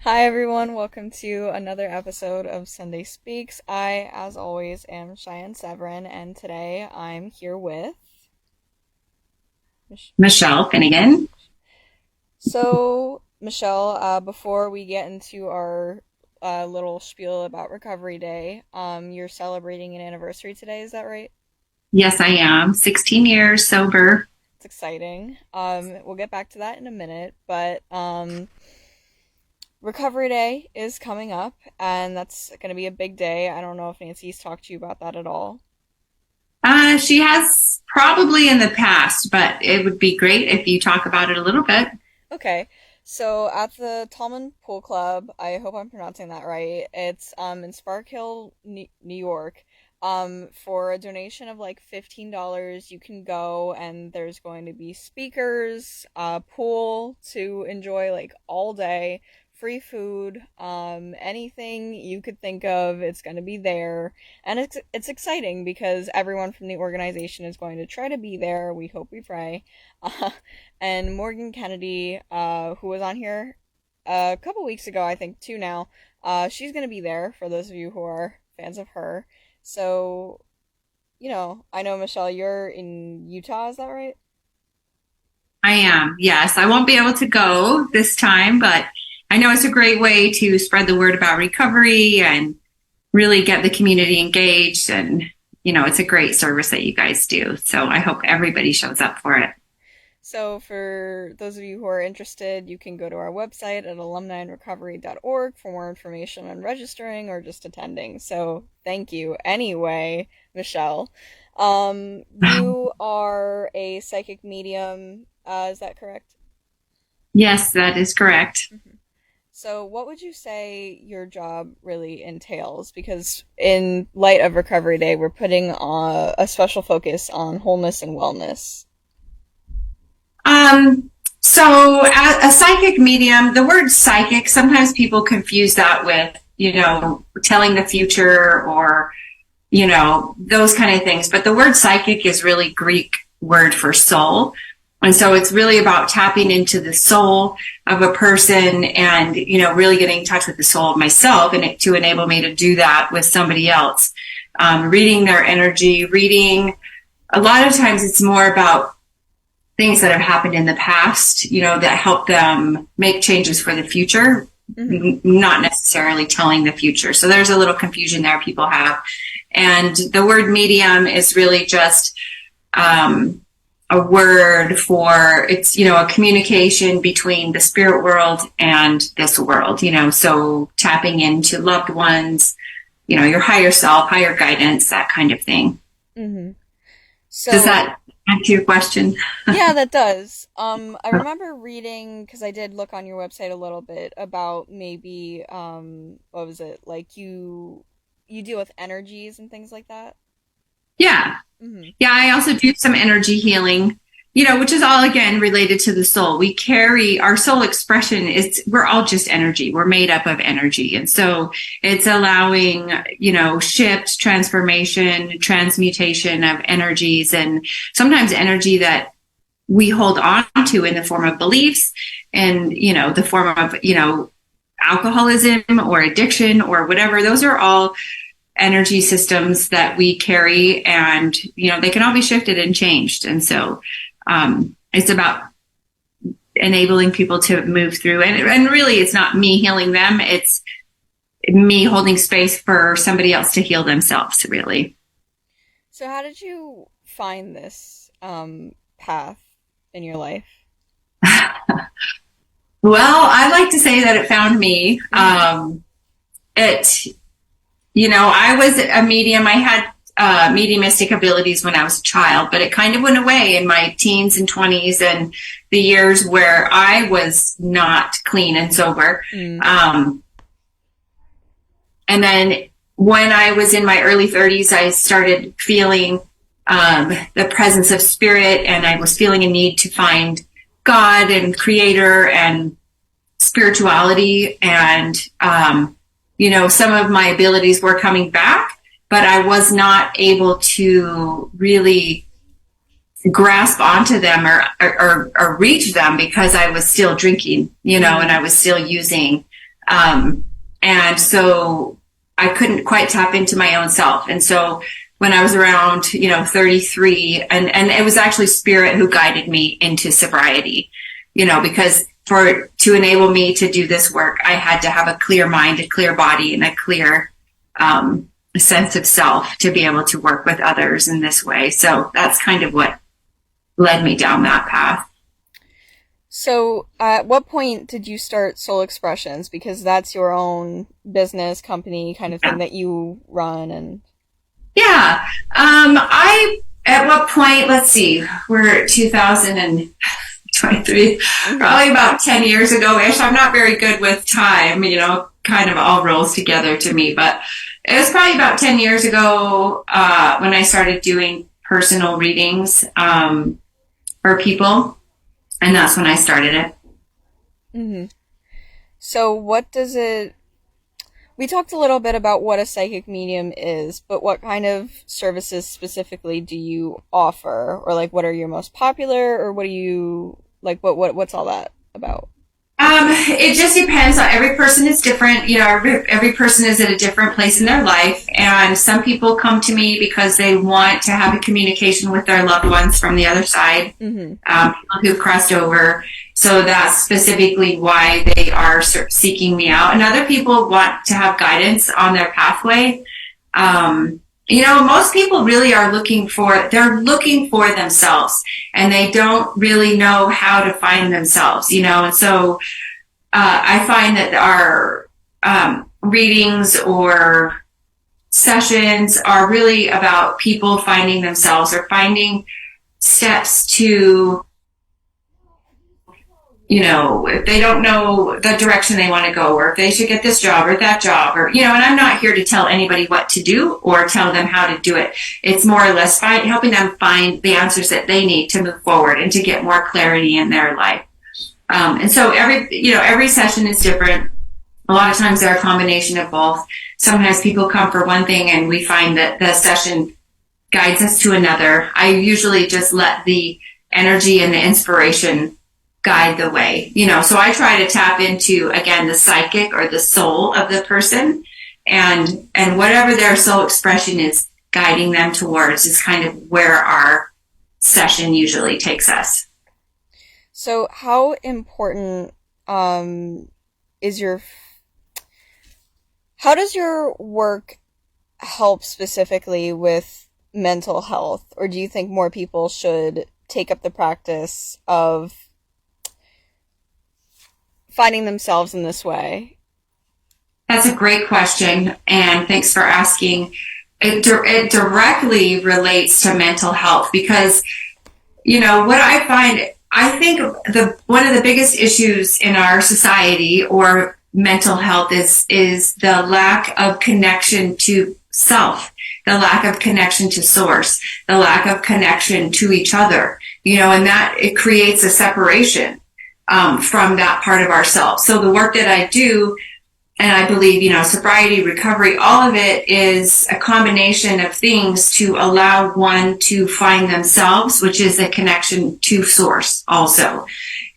Hi everyone, welcome to another episode of Sunday Speaks. I, as always, am Cheyenne Severin, and today I'm here with Mich- Michelle Finnigan. Michelle, before we get into our little spiel about Recovery Day, you're celebrating an anniversary today, is that right? Yes, I am. 16 years sober. It's exciting. We'll get back to that in a minute, but Recovery Day is coming up, and that's going to be a big day. I don't know if Nancy's talked to you about that at all. She has probably in the past, but it would be great if you talk about it a little bit. Okay, so at the Tallman Pool Club, I hope I'm pronouncing that right. It's in Spark Hill, New York. For a donation of like $15, you can go and there's going to be speakers, pool to enjoy like all day, free food, anything you could think of, it's going to be there. And it's exciting because everyone from the organization is going to try to be there. We hope, we pray. Uh, and Morgan Kennedy, who was on here a couple weeks ago, I think, too now, she's going to be there for those of you who are fans of her. So, I know, Michelle, you're in Utah, is that right? I am. Yes, I won't be able to go this time, but I know it's a great way to spread the word about recovery and really get the community engaged. And, it's a great service that you guys do. So I hope everybody shows up for it. So, for those of you who are interested, you can go to our website at alumniandrecovery.org for more information on registering or just attending. So, thank you. Anyway, Michelle, you are a psychic medium. Is that correct? Yes, that is correct. Mhm. So, what would you say your job really entails? Because in light of Recovery Day, we're putting a special focus on wholeness and wellness. So a psychic medium, the word psychic, sometimes people confuse that with, telling the future or, those kind of things. But the word psychic is really Greek word for soul. And so it's really about tapping into the soul of a person and, really getting in touch with the soul of myself and to enable me to do that with somebody else. Reading their energy, a lot of times it's more about things that have happened in the past, that help them make changes for the future, Hmm. not necessarily telling the future. So there's a little confusion there people have. And the word medium is really just a word for it's, a communication between the spirit world and this world, so tapping into loved ones, your higher self, higher guidance, that kind of thing. Hmm. Does So, that answer your question? yeah, that does. I remember reading because I did look on your website a little bit about maybe what was it? Like you deal with energies and things like that. Yeah. Hmm. Yeah, I also do some energy healing, which is all again related to the soul. We carry our soul expression is we're all just energy. We're made up of energy. And so it's allowing, shift, transformation, transmutation of energies and sometimes energy that we hold on to in the form of beliefs and, the form of, alcoholism or addiction or whatever. Those are all energy systems that we carry and they can all be shifted and changed, and so it's about enabling people to move through and really it's not me healing them, it's me holding space for somebody else to heal themselves, really. So how did you find this path in your life? Well, I like to say that it found me. Hmm. It I was a medium. I had mediumistic abilities when I was a child, but it kind of went away in my teens and 20s and the years where I was not clean and sober. Mm. Um, and then when I was in my early 30s, I started feeling the presence of spirit, and I was feeling a need to find God and creator and spirituality. And, some of my abilities were coming back, but I was not able to really grasp onto them or reach them because I was still drinking, and I was still using Um, and so I couldn't quite tap into my own self. And so when I was around, 33, and it was actually spirit who guided me into sobriety, because to enable me to do this work, I had to have a clear mind, a clear body, and a clear, sense of self to be able to work with others in this way. So that's kind of what led me down that path. So, at what point did you start Soul Expressions? Because that's your own business company kind of Yeah. thing that you run and Yeah. At what point, let's see, we're at 2023, hmm probably about 10 years ago ish. I'm not very good with time, kind of all rolls together to me, but it was probably about 10 years ago, when I started doing personal readings, for people. And that's when I started it. hmm So, what does it we talked a little bit about what a psychic medium is, but what kind of services specifically do you offer? Or like what are your most popular or what do you like what's all that about? It just depends. Every person is different. Every person is at a different place in their life. And some people come to me because they want to have a communication with their loved ones from the other side, Mhm. people who've crossed over. So that's specifically why they are seeking me out. And other people want to have guidance on their pathway. Most people really they're looking for themselves and they don't really know how to find themselves, and so I find that our readings or sessions are really about people finding themselves or finding steps to, if they don't know the direction they want to go, or if they should get this job or that job, or, and I'm not here to tell anybody what to do or tell them how to do it. It's more or less helping them find the answers that they need to move forward and to get more clarity in their life. And so every session is different. A lot of times they're a combination of both. Sometimes people come for one thing and we find that the session guides us to another. I usually just let the energy and the inspiration guide the way, so I try to tap into, again, the psychic or the soul of the person, and whatever their soul expression is guiding them towards is kind of where our session usually takes us. So, how important um is your how does your work help specifically with mental health? Or do you think more people should take up the practice of finding themselves in this way? That's a great question, and thanks for asking. It directly relates to mental health because, what I think the one of the biggest issues in our society or mental health is the lack of connection to self, the lack of connection to source, the lack of connection to each other, and that it creates a separation, from that part of ourselves. So the work that I do, and I believe, sobriety, recovery, all of it is a combination of things to allow one to find themselves, which is a connection to source also.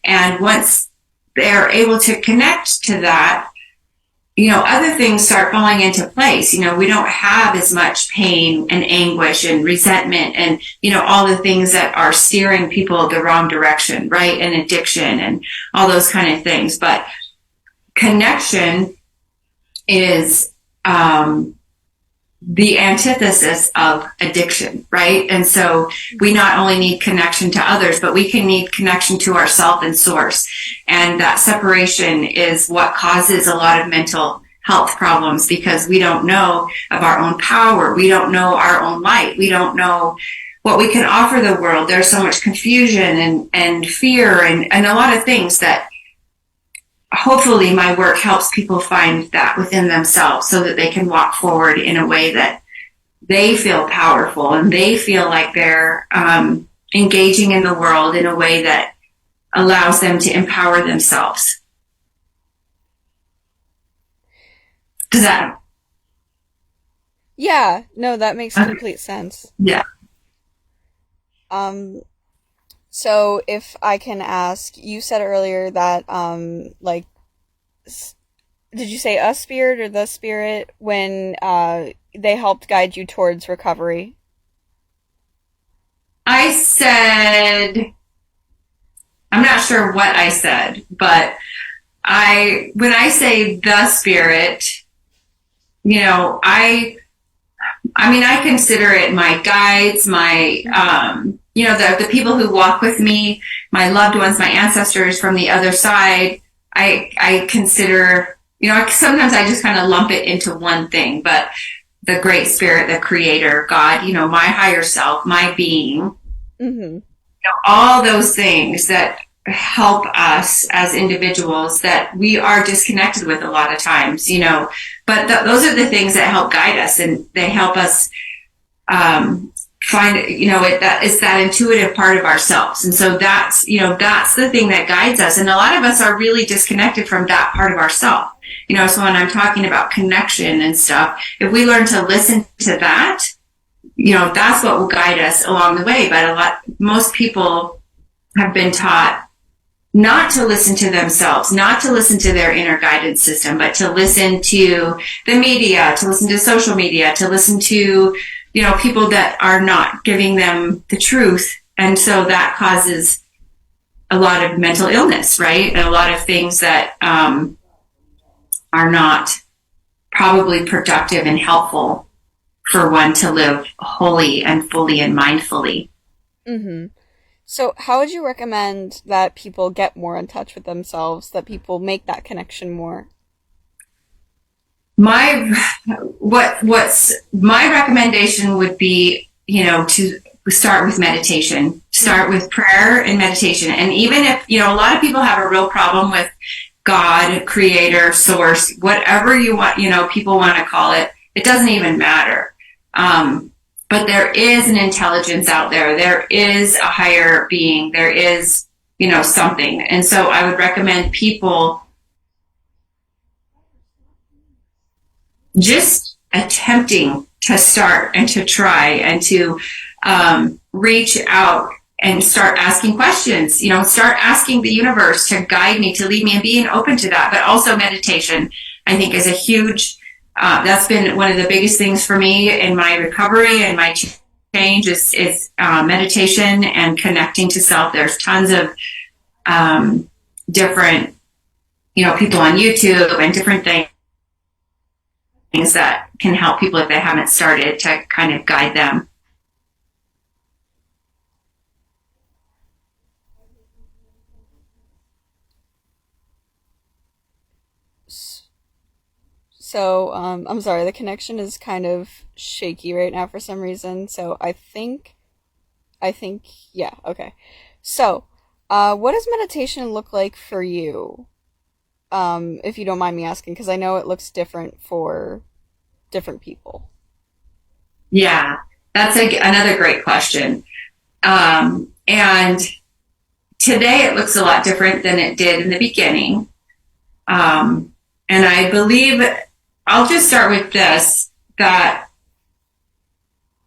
And once they're able to connect to that, other things start falling into place. We don't have as much pain and anguish and resentment and, all the things that are steering people the wrong direction, right? And addiction and all those kind of things. But connection is, the antithesis of addiction, right? And so we not only need connection to others, but we can need connection to ourself and source. And that separation is what causes a lot of mental health problems because we don't know of our own power. We don't know our own light. We don't know what we can offer the world. There's so much confusion and fear and a lot of things that hopefully my work helps people find that within themselves so that they can walk forward in a way that they feel powerful and they feel like they're engaging in the world in a way that allows them to empower themselves. Does that? Yeah, no, that makes Okay. complete sense. Yeah. Um, so if I can ask, you said earlier that like Did you say a spirit or the spirit when they helped guide you towards recovery? I said, I'm not sure what I said, but when I say the spirit, you know, I mean, I consider it my guides, my, you know, the people who walk with me, my loved ones, my ancestors from the other side. I consider, you know, sometimes I just kind of lump it into one thing, but the great spirit, the creator, God, you know, my higher self, my being, Mm-hmm. know, all those things that help us as individuals that we are disconnected with a lot of times, you know, but those are the things that help guide us, and they help us find, you know, that it's that intuitive part of ourselves. And so that's, you know, that's the thing that guides us. And a lot of us are really disconnected from that part of ourselves. You know, so when I'm talking about connection and stuff, if we learn to listen to that, you know, that's what will guide us along the way. But most people have been taught not to listen to themselves, not to listen to their inner guidance system, but to listen to the media, to listen to social media, to listen to, you know, people that are not giving them the truth. And so that causes a lot of mental illness, right? And a lot of things that are not probably productive and helpful for one to live wholly and fully and mindfully. Mm-hmm. So, how would you recommend that people get more in touch with themselves, that people make that connection more? My what's my recommendation would be, you know, to start with meditation, start with prayer and meditation. And even if, you know, a lot of people have a real problem with God, creator, source, whatever you want, you know, people want to call it, it doesn't even matter. But there is an intelligence out there. There is a higher being. There is, you know, something. And so I would recommend people just attempting to start and to try and to reach out and start asking questions, you know, start asking the universe to guide me, to lead me, and being open to that. But also meditation, I think, is a huge, that's been one of the biggest things for me in my recovery and my change is meditation and connecting to self. There's tons of different, you know, people on YouTube and different things that can help people if they haven't started, to kind of guide them. So, I'm sorry, the connection is kind of shaky right now for some reason. So, yeah, okay. So, what does meditation look like for you? If you don't mind me asking, because I know it looks different for different people. Yeah, that's another great question. And today it looks a lot different than it did in the beginning. And I believe, I'll just start with this, that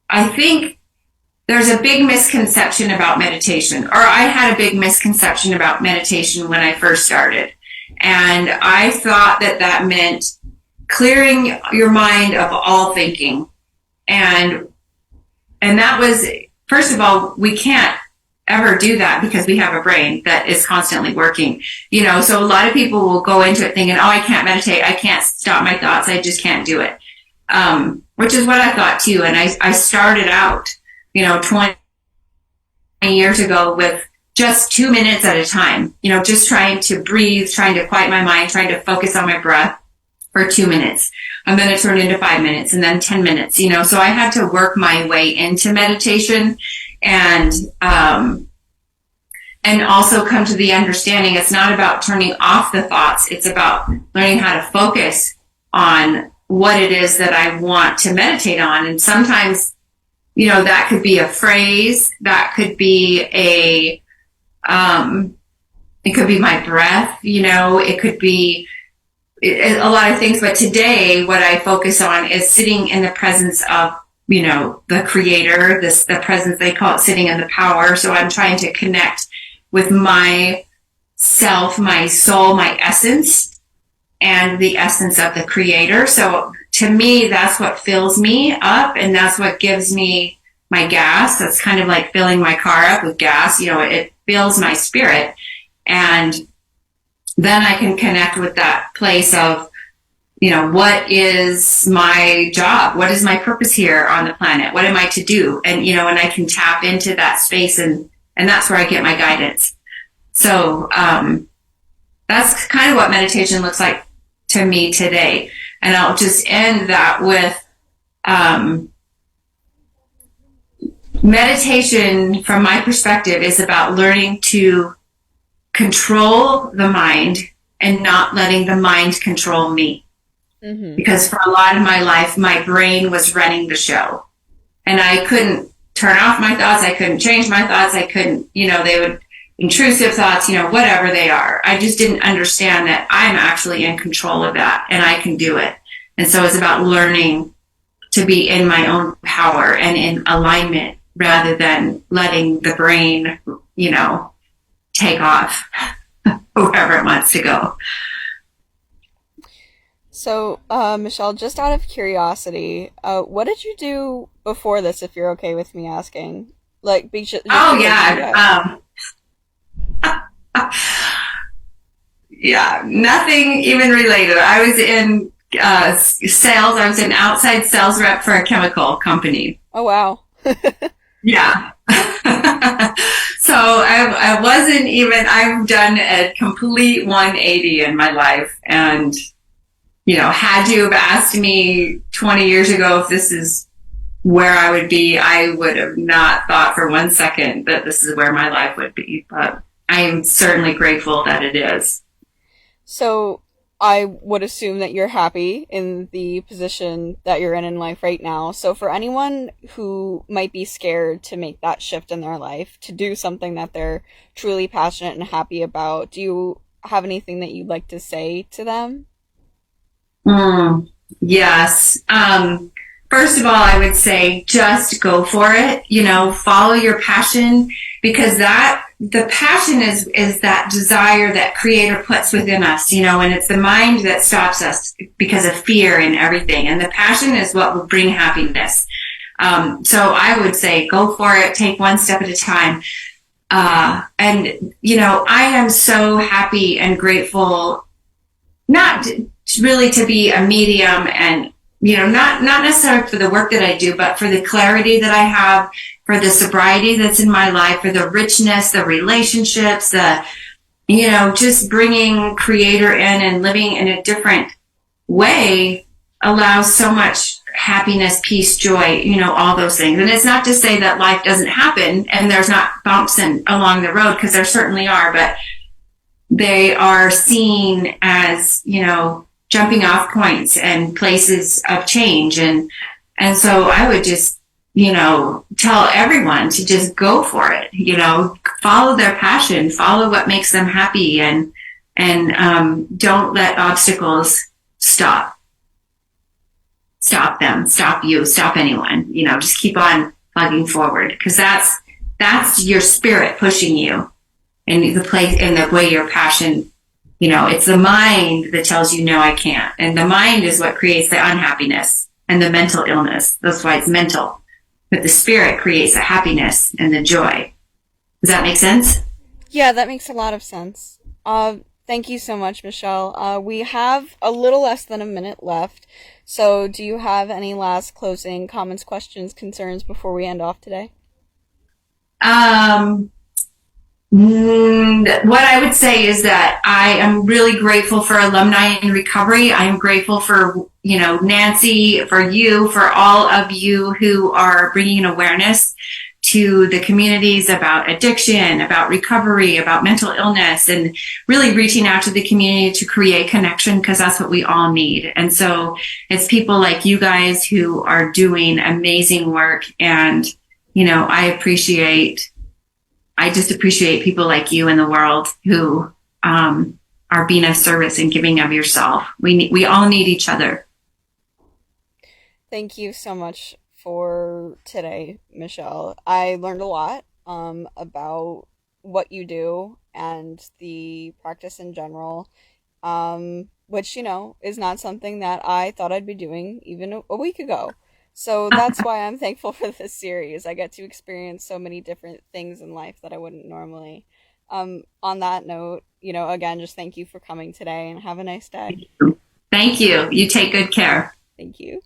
I think there's a big misconception about meditation, or I had a big misconception about meditation when I first started. And I thought that that meant clearing your mind of all thinking. And that was, first of all, we can't ever do that because we have a brain that is constantly working, you know. So a lot of people will go into it thinking, oh, I can't meditate, I can't stop my thoughts, I just can't do it, which is what I thought too. And I started out, you know, 20 years ago with just 2 minutes at a time, you know, just trying to breathe, trying to quiet my mind, trying to focus on my breath for 2 minutes. And then it turned into 5 minutes and then 10 minutes, you know. So I had to work my way into meditation, and also come to the understanding it's not about turning off the thoughts. It's about learning how to focus on what it is that I want to meditate on. And sometimes, you know, that could be a phrase, that could be it could be my breath, you know, it could be a lot of things. But today, what I focus on is sitting in the presence of, you know, the creator, the presence, they call it sitting in the power. So I'm trying to connect with my self, my soul, my essence, and the essence of the creator. So to me, that's what fills me up, and that's what gives me my gas. That's kind of like filling my car up with gas. It fills my spirit. And then I can connect with that place of, what is my job? What is my purpose here on the planet? What am I to do? And I can tap into that space, and that's where I get my guidance. So, that's kind of what meditation looks like to me today. And I'll just end that with, meditation from my perspective is about learning to control the mind and not letting the mind control me. Mm-hmm. Because for a lot of my life, my brain was running the show, and I couldn't turn off my thoughts. I couldn't change my thoughts. I couldn't, they would, intrusive thoughts, whatever they are. I just didn't understand that I'm actually in control of that and I can do it. And so it's about learning to be in my own power and in alignment rather than letting the brain, take off wherever it wants to go. So, Michelle, just out of curiosity, what did you do before this, if you're okay with me asking? Like, just Oh, because, yeah. Yeah, nothing even related. I was in sales. I was an outside sales rep for a chemical company. Oh, wow. Yeah. So I wasn't even, I've done a complete 180 in my life. And, had you have asked me 20 years ago if this is where I would be, I would have not thought for 1 second that this is where my life would be. But I am certainly grateful that it is. So, I would assume that you're happy in the position that you're in life right now. So, for anyone who might be scared to make that shift in their life, to do something that they're truly passionate and happy about, do you have anything that you'd like to say to them? Yes. First of all, I would say just go for it. Follow your passion, because the passion is that desire that creator puts within us, and it's the mind that stops us because of fear and everything. And the passion is what will bring happiness. So I would say go for it, take one step at a time. I am so happy and grateful, not really to be a medium and, not necessarily for the work that I do, but for the clarity that I have, for the sobriety that's in my life, for the richness, the relationships, just bringing creator in and living in a different way allows so much happiness, peace, joy, all those things. And it's not to say that life doesn't happen and there's not bumps along the road, because there certainly are, but they are seen as, jumping off points and places of change. And so I would just, tell everyone to just go for it, follow their passion, follow what makes them happy, and don't let obstacles stop them, stop you, stop anyone, just keep on plugging forward, because that's your spirit pushing you in the place, in the way your passion. It's the mind that tells you, no, I can't. And the mind is what creates the unhappiness and the mental illness. That's why it's mental. But the spirit creates the happiness and the joy. Does that make sense? Yeah, that makes a lot of sense. Thank you so much, Michelle. We have a little less than a minute left. So, do you have any last closing comments, questions, concerns before we end off today? What I would say is that I am really grateful for Alumni in Recovery. I am grateful for, Nancy, for you, for all of you who are bringing awareness to the communities about addiction, about recovery, about mental illness, and really reaching out to the community to create connection, because that's what we all need. And so it's people like you guys who are doing amazing work. And, I just appreciate people like you in the world who are being of service and giving of yourself. We all need each other. Thank you so much for today, Michelle. I learned a lot about what you do and the practice in general. which, is not something that I thought I'd be doing even a week ago. So that's why I'm thankful for this series. I get to experience so many different things in life that I wouldn't normally. On that note, again, just thank you for coming today and have a nice day. Thank you. You take good care. Thank you.